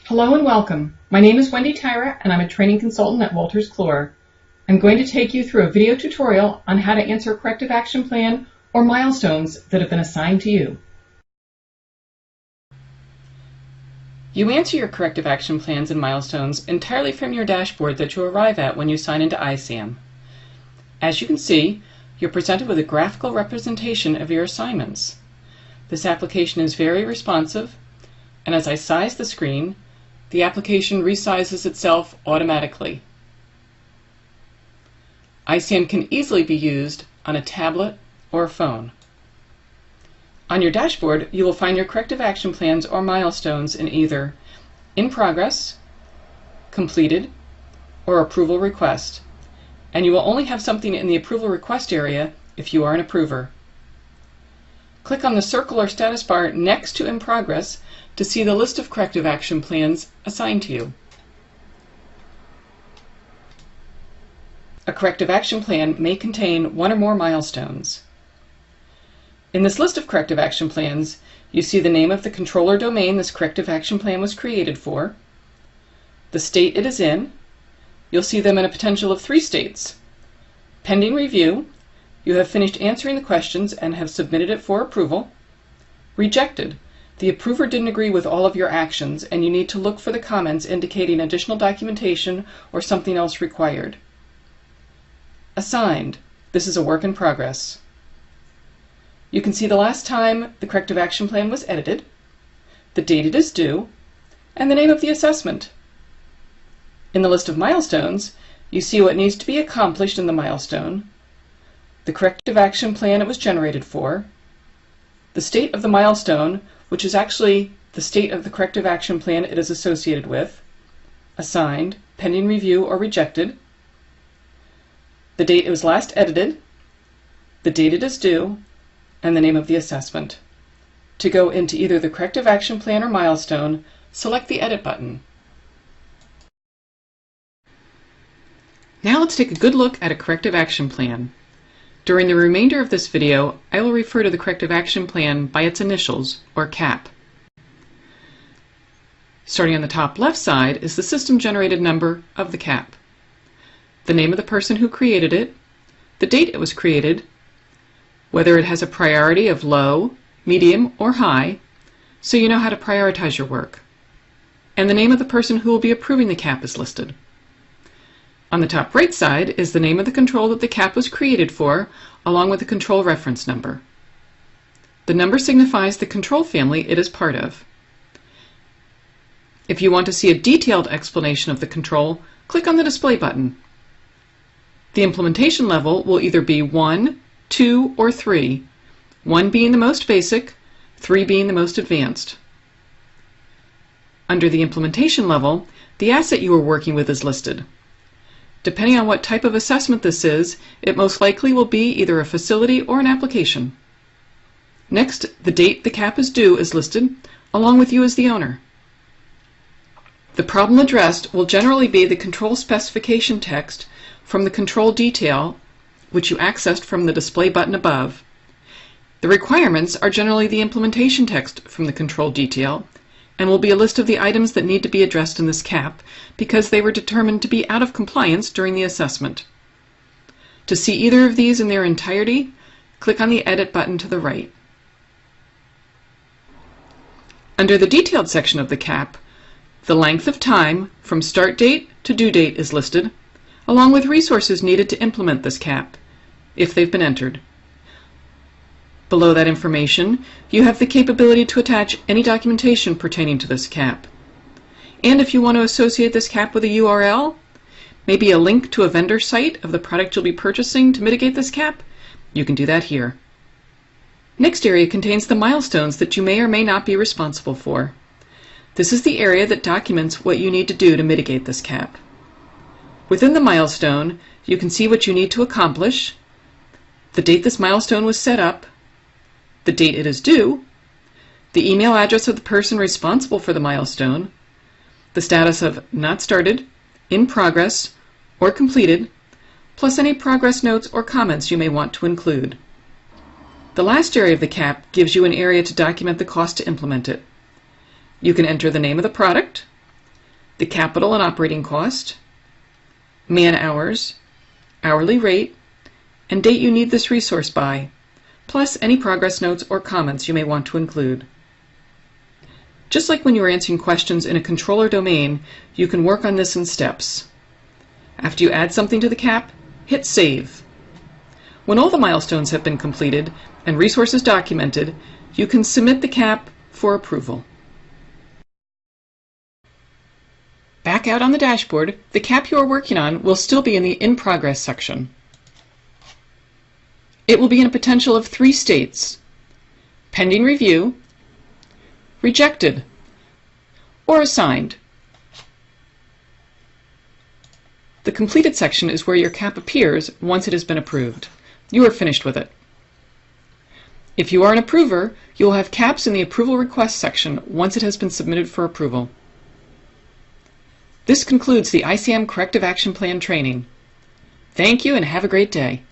Hello and welcome. My name is Wendy Tyra and I'm a training consultant at Wolters Kluwer. I'm going to take you through a video tutorial on how to answer a corrective action plan or milestones that have been assigned to you. You answer your corrective action plans and milestones entirely from your dashboard that you arrive at when you sign into ISAM. As you can see, you're presented with a graphical representation of your assignments. This application is very responsive, and as I size the screen, the application resizes itself automatically. ISAM can easily be used on a tablet or a phone. On your dashboard, you will find your corrective action plans or milestones in either In Progress, Completed, or Approval Request, and you will only have something in the Approval Request area if you are an approver. Click on the circle or status bar next to In Progress to see the list of corrective action plans assigned to you. A corrective action plan may contain one or more milestones. In this list of corrective action plans, you see the name of the controller domain this corrective action plan was created for, the state it is in. You'll see them in a potential of 3 states. Pending review, you have finished answering the questions and have submitted it for approval. Rejected, the approver didn't agree with all of your actions and you need to look for the comments indicating additional documentation or something else required. Assigned, this is a work in progress. You can see the last time the corrective action plan was edited, the date it is due, and the name of the assessment. In the list of milestones, you see what needs to be accomplished in the milestone, the corrective action plan it was generated for, the state of the milestone, which is actually the state of the corrective action plan it is associated with, assigned, pending review, or rejected, the date it was last edited, the date it is due, and the name of the assessment. To go into either the corrective action plan or milestone, select the Edit button. Now let's take a good look at a corrective action plan. During the remainder of this video, I will refer to the corrective action plan by its initials, or CAP. Starting on the top left side is the system-generated number of the CAP, the name of the person who created it, the date it was created, whether it has a priority of low, medium, or high, so you know how to prioritize your work, and the name of the person who will be approving the CAP is listed. On the top right side is the name of the control that the CAP was created for, along with the control reference number. The number signifies the control family it is part of. If you want to see a detailed explanation of the control, click on the Display button. The implementation level will either be 1, 2, or 3, 1 being the most basic, 3 being the most advanced. Under the implementation level, the asset you are working with is listed. Depending on what type of assessment this is, it most likely will be either a facility or an application. Next, the date the CAP is due is listed, along with you as the owner. The problem addressed will generally be the control specification text from the control detail, which you accessed from the display button above. The requirements are generally the implementation text from the control detail, and will be a list of the items that need to be addressed in this CAP because they were determined to be out of compliance during the assessment. To see either of these in their entirety, click on the Edit button to the right. Under the detailed section of the CAP, the length of time from start date to due date is listed, along with resources needed to implement this CAP, if they've been entered. Below that information, you have the capability to attach any documentation pertaining to this CAP. And if you want to associate this CAP with a URL, maybe a link to a vendor site of the product you'll be purchasing to mitigate this CAP, you can do that here. Next area contains the milestones that you may or may not be responsible for. This is the area that documents what you need to do to mitigate this CAP. Within the milestone, you can see what you need to accomplish, the date this milestone was set up, the date it is due, the email address of the person responsible for the milestone, the status of not started, in progress, or completed, plus any progress notes or comments you may want to include. The last area of the CAP gives you an area to document the cost to implement it. You can enter the name of the product, the capital and operating cost, man hours, hourly rate, and date you need this resource by, plus any progress notes or comments you may want to include. Just like when you are answering questions in a controller domain, you can work on this in steps. After you add something to the CAP, hit Save. When all the milestones have been completed and resources documented, you can submit the CAP for approval. Back out on the dashboard, the CAP you are working on will still be in the In Progress section. It will be in a potential of 3 states: pending review, rejected, or assigned. The completed section is where your CAP appears once it has been approved. You are finished with it. If you are an approver, you will have CAPs in the Approval Request section once it has been submitted for approval. This concludes the ISAM Corrective Action Plan training. Thank you and have a great day.